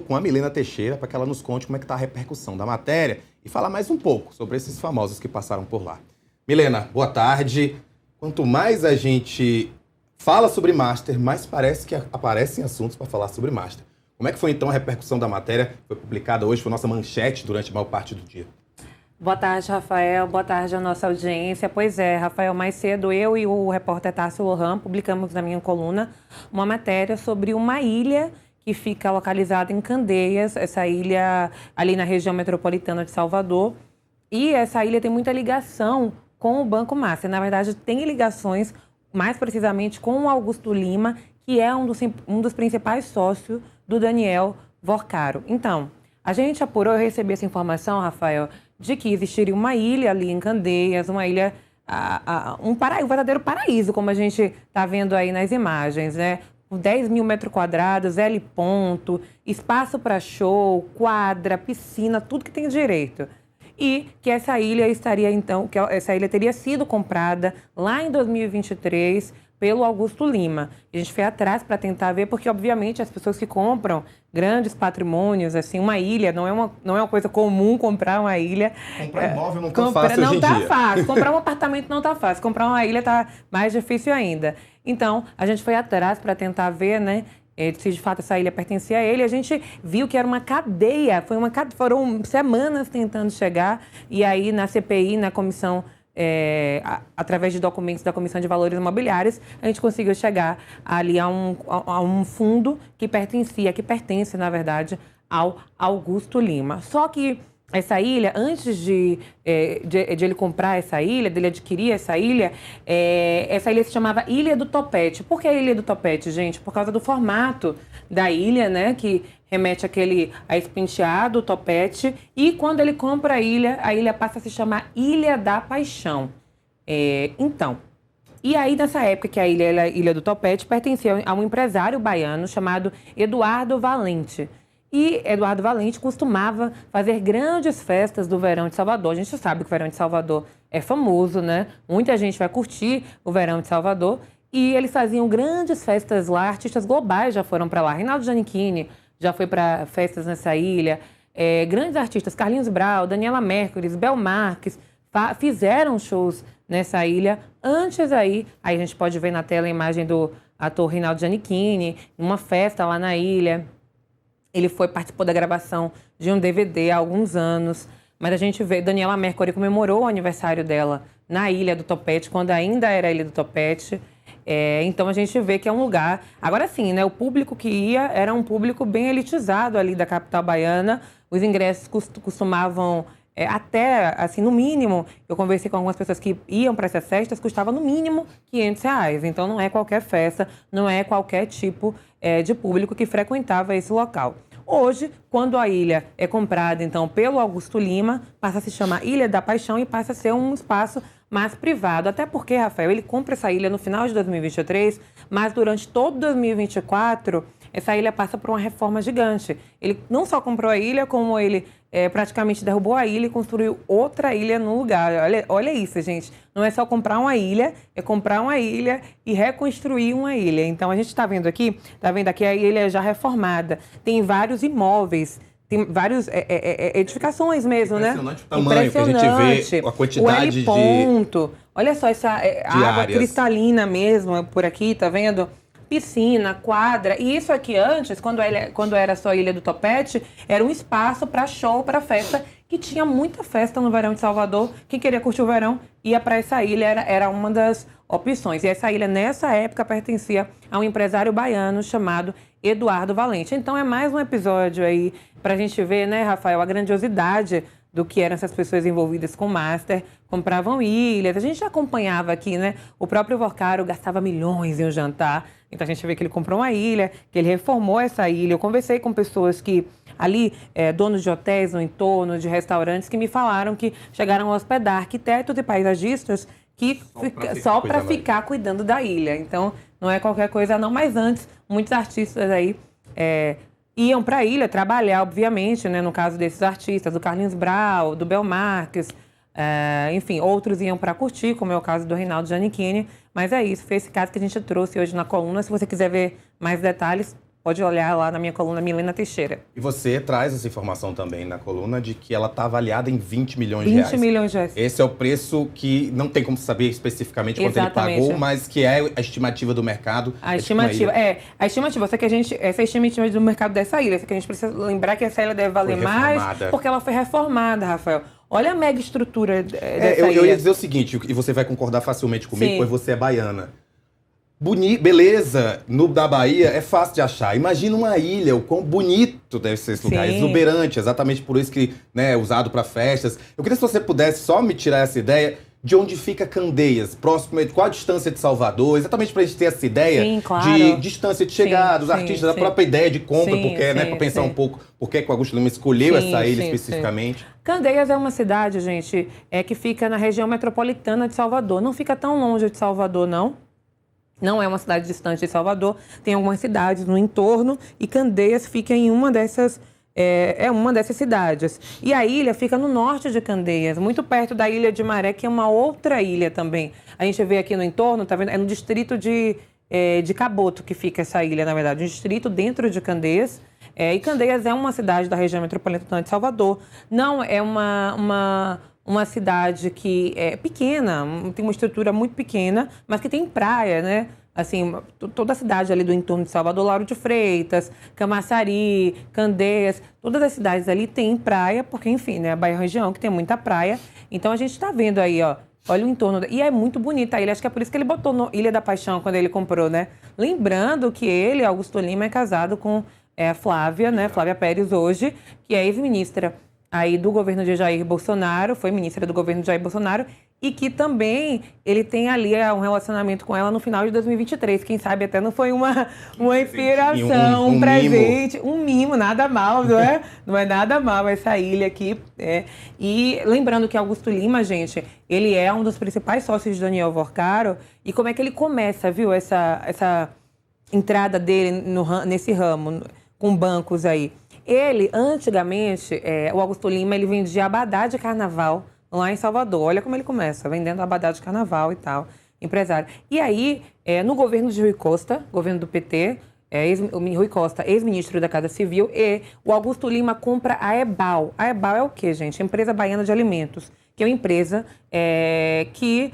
com a Milena Teixeira para que ela nos conte como é que está a repercussão da matéria e falar mais um pouco sobre esses famosos que passaram por lá. Milena, boa tarde. Quanto mais a gente fala sobre Master, mais parece que aparecem assuntos para falar sobre Master. Como é que foi então a repercussão da matéria? Foi publicada hoje, foi nossa manchete durante a maior parte do dia. Boa tarde, Rafael. Boa tarde à nossa audiência. Pois é, Rafael, mais cedo eu e o repórter Tássio Lohan publicamos na minha coluna uma matéria sobre uma ilha que fica localizada em Candeias, essa ilha ali na região metropolitana de Salvador. E essa ilha tem muita ligação com o Banco Master. Na verdade, tem ligações, mais precisamente, com o Augusto Lima, que é um dos principais sócios do Daniel Vorcaro. Então, a gente apurou, eu recebi essa informação, Rafael, de que existiria uma ilha ali em Candeias, uma ilha, um verdadeiro paraíso, como a gente está vendo aí nas imagens, né? 10 mil metros quadrados, L ponto, espaço para show, quadra, piscina, tudo que tem direito. E que essa ilha estaria, então, que essa ilha teria sido comprada lá em 2023 pelo Augusto Lima. A gente foi atrás para tentar ver, porque, obviamente, as pessoas que compram grandes patrimônios, assim, uma ilha, não é uma coisa comum comprar uma ilha. Comprar imóvel não tá fácil hoje em dia. Não tá fácil. Comprar um apartamento não tá fácil. Comprar uma ilha tá mais difícil ainda. Então, a gente foi atrás para tentar ver, né, se de fato essa ilha pertencia a ele. A gente viu que era uma cadeia. Foram semanas tentando chegar. E aí, na CPI, na comissão, através de documentos da Comissão de Valores Imobiliários, a gente conseguiu chegar ali a um fundo que pertence, na verdade, ao Augusto Lima. Só que essa ilha, antes de ele comprar essa ilha, dele adquirir essa ilha se chamava Ilha do Topete. Por que a Ilha do Topete, gente? Por causa do formato da ilha, né? Que remete a esse penteado, o topete. E quando ele compra a ilha passa a se chamar Ilha da Paixão. E aí, nessa época que a Ilha do Topete pertencia a um empresário baiano chamado Eduardo Valente. E Eduardo Valente costumava fazer grandes festas do verão de Salvador. A gente sabe que o verão de Salvador é famoso, né? Muita gente vai curtir o verão de Salvador. E eles faziam grandes festas lá, artistas globais já foram para lá. Reinaldo Giannichini já foi para festas nessa ilha. Grandes artistas, Carlinhos Brau, Daniela Mercury, Bel Marques, fizeram shows nessa ilha. Antes aí a gente pode ver na tela a imagem do ator Reinaldo Giannichini, uma festa lá na ilha. Ele participou da gravação de um DVD há alguns anos, mas a gente vê, Daniela Mercury comemorou o aniversário dela na Ilha do Topete, quando ainda era a Ilha do Topete. Então a gente vê que é um lugar... Agora sim, né? O público que ia era um público bem elitizado ali da capital baiana. Os ingressos costumavam... até, assim, no mínimo, eu conversei com algumas pessoas que iam para essas festas, custava no mínimo R$500. Então, não é qualquer festa, não é qualquer tipo de público que frequentava esse local. Hoje, quando a ilha é comprada, então, pelo Augusto Lima, passa a se chamar Ilha da Paixão e passa a ser um espaço mais privado. Até porque, Rafael, ele compra essa ilha no final de 2023, mas durante todo 2024, essa ilha passa por uma reforma gigante. Ele não só comprou a ilha, como ele praticamente derrubou a ilha e construiu outra ilha no lugar. Olha isso, gente. Não é só comprar uma ilha, é comprar uma ilha e reconstruir uma ilha. Então, a gente está vendo aqui a ilha já reformada. Tem vários imóveis, tem várias edificações mesmo, né? Impressionante o tamanho que a gente vê, a quantidade de... Olha só essa água cristalina mesmo por aqui, tá vendo? Piscina, quadra. E isso aqui antes, quando era só a Ilha do Topete, era um espaço para show, para festa, que tinha muita festa no verão de Salvador. Quem queria curtir o verão ia para essa ilha, era uma das opções. E essa ilha, nessa época, pertencia a um empresário baiano chamado Eduardo Valente. Então, é mais um episódio aí para a gente ver, né, Rafael, a grandiosidade do que eram essas pessoas envolvidas com o Master, compravam ilhas. A gente já acompanhava aqui, né? O próprio Vorcaro gastava milhões em um jantar. Então, a gente vê que ele comprou uma ilha, que ele reformou essa ilha. Eu conversei com pessoas que ali, donos de hotéis no entorno, de restaurantes, que me falaram que chegaram a hospedar arquitetos e paisagistas que só para ficar cuidando da ilha. Então, não é qualquer coisa não. Mas antes, muitos artistas aí iam para a ilha trabalhar, obviamente, né? No caso desses artistas, do Carlinhos Brau, do Bel Marques, enfim, outros iam para curtir, como é o caso do Reinaldo Giannichini. Mas é isso, foi esse caso que a gente trouxe hoje na coluna. Se você quiser ver mais detalhes, Pode olhar lá na minha coluna Milena Teixeira. E você traz essa informação também na coluna de que ela está avaliada em 20 milhões de reais. 20 milhões de reais. Esse é o preço que não tem como saber especificamente quanto ele pagou, mas que é a estimativa do mercado. A estimativa, só que essa estimativa do mercado dessa ilha, só que a gente precisa lembrar que essa ilha deve valer mais, porque ela foi reformada, Rafael. Olha a mega estrutura dessa ilha. Eu ia dizer o seguinte, e você vai concordar facilmente comigo, pois você é baiana. Beleza da Bahia é fácil de achar. Imagina uma ilha, o quão bonito deve ser esse lugar. Exuberante, exatamente por isso que é usado para festas. Eu queria que você pudesse só me tirar essa ideia de onde fica Candeias, próximo, qual a distância de Salvador, exatamente para a gente ter essa ideia de distância de chegada, dos artistas, da própria ideia de compra, porque, para pensar um pouco por que o Augusto Lima escolheu essa ilha especificamente. Candeias é uma cidade, gente, que fica na região metropolitana de Salvador. Não fica tão longe de Salvador, não. Não é uma cidade distante de Salvador. Tem algumas cidades no entorno e Candeias fica em uma dessas... uma dessas cidades. E a ilha fica no norte de Candeias, muito perto da Ilha de Maré, que é uma outra ilha também. A gente vê aqui no entorno, tá vendo? É no distrito de Caboto que fica essa ilha, na verdade. Um distrito dentro de Candeias. E Candeias é uma cidade da região metropolitana de Salvador. Não é uma cidade que é pequena, tem uma estrutura muito pequena, mas que tem praia, né? Assim, toda a cidade ali do entorno de Salvador, Lauro de Freitas, Camaçari, Candeias, todas as cidades ali têm praia, porque, enfim, né, a Bahia é uma região que tem muita praia. Então, a gente está vendo aí, ó, olha o entorno. E é muito bonita a ilha, acho que é por isso que ele botou no Ilha da Paixão quando ele comprou, né? Lembrando que ele, Augusto Lima, é casado com a Flávia, né? Flávia Pérez hoje, que é ex-ministra aí do governo de Jair Bolsonaro, foi ministra do governo de Jair Bolsonaro, e que também ele tem ali um relacionamento com ela no final de 2023. Quem sabe até não foi uma inspiração, um presente, um mimo, nada mal, não é? Não é nada mal essa ilha aqui. E lembrando que Augusto Lima, gente, ele é um dos principais sócios de Daniel Worcaro. E como é que ele começa, viu, essa entrada dele nesse ramo, com bancos aí? Ele, antigamente, o Augusto Lima, ele vendia abadá de carnaval lá em Salvador. Olha como ele começa, vendendo abadá de carnaval e tal, empresário. E aí, no governo de Rui Costa, governo do PT, Rui Costa, ex-ministro da Casa Civil, e o Augusto Lima compra a EBAL. A EBAL é o quê, gente? Empresa Baiana de Alimentos, que é uma empresa que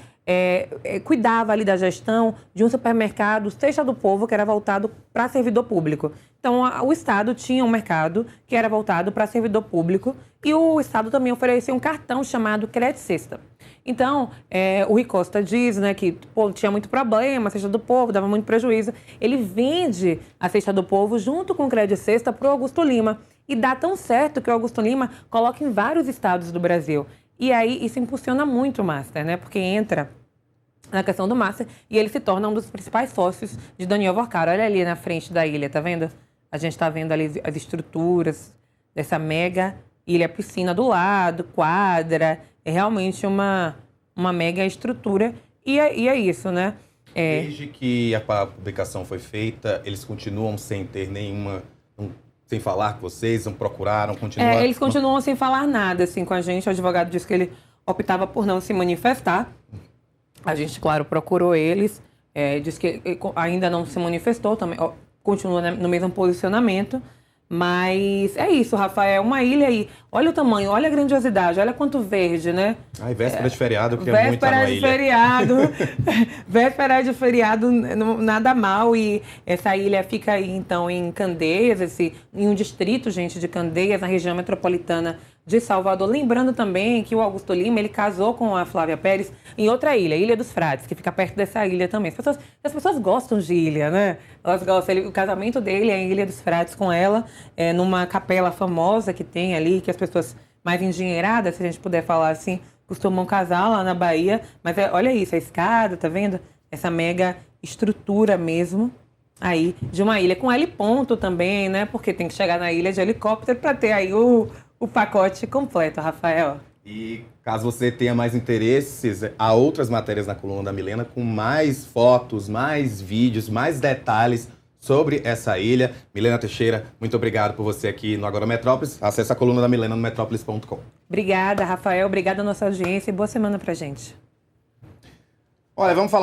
cuidava ali da gestão de um supermercado, Seixas do Povo, que era voltado para servidor público. Então, o Estado tinha um mercado que era voltado para servidor público e o Estado também oferecia um cartão chamado Crédito Sexta. Então, o Rui Costa diz, né, que tinha muito problema, a Cesta do Povo dava muito prejuízo. Ele vende a Cesta do Povo junto com o Crédito Sexta para o Augusto Lima. E dá tão certo que o Augusto Lima coloca em vários estados do Brasil. E aí, isso impulsiona muito o Master, né, porque entra na questão do Master e ele se torna um dos principais sócios de Daniel Worcaro. Olha ali na frente da ilha, tá vendo? A gente está vendo ali as estruturas dessa mega ilha, piscina do lado, quadra. É realmente uma mega estrutura. E é isso, né? Desde que a publicação foi feita, eles continuam sem ter nenhuma... sem falar com vocês, não procuraram, continuaram... Eles continuam sem falar nada, assim, com a gente. O advogado disse que ele optava por não se manifestar. A gente, claro, procurou eles. Disse que ainda não se manifestou também. Continua no mesmo posicionamento, mas é isso, Rafael, uma ilha aí, olha o tamanho, olha a grandiosidade, olha quanto verde, né? Véspera de feriado, porque é muito na ilha. Véspera de feriado, nada mal, e essa ilha fica aí, então, em Candeias, em um distrito, gente, de Candeias, na região metropolitana de Salvador. Lembrando também que o Augusto Lima, ele casou com a Flávia Pérez em outra ilha, Ilha dos Frades, que fica perto dessa ilha também. As pessoas gostam de ilha, né? Elas gostam. O casamento dele é em Ilha dos Frades com ela, numa capela famosa que tem ali, que as pessoas mais endinheiradas, se a gente puder falar assim, costumam casar lá na Bahia. Mas olha isso, a escada, tá vendo? Essa mega estrutura mesmo aí de uma ilha. Com heliponto também, né? Porque tem que chegar na ilha de helicóptero para ter aí o pacote completo, Rafael. E caso você tenha mais interesses, há outras matérias na coluna da Milena com mais fotos, mais vídeos, mais detalhes sobre essa ilha. Milena Teixeira, muito obrigado por você aqui no Agora Metrópolis. Acesse a coluna da Milena no metrópolis.com. Obrigada, Rafael. Obrigada à nossa audiência e boa semana pra gente. Olha, vamos falar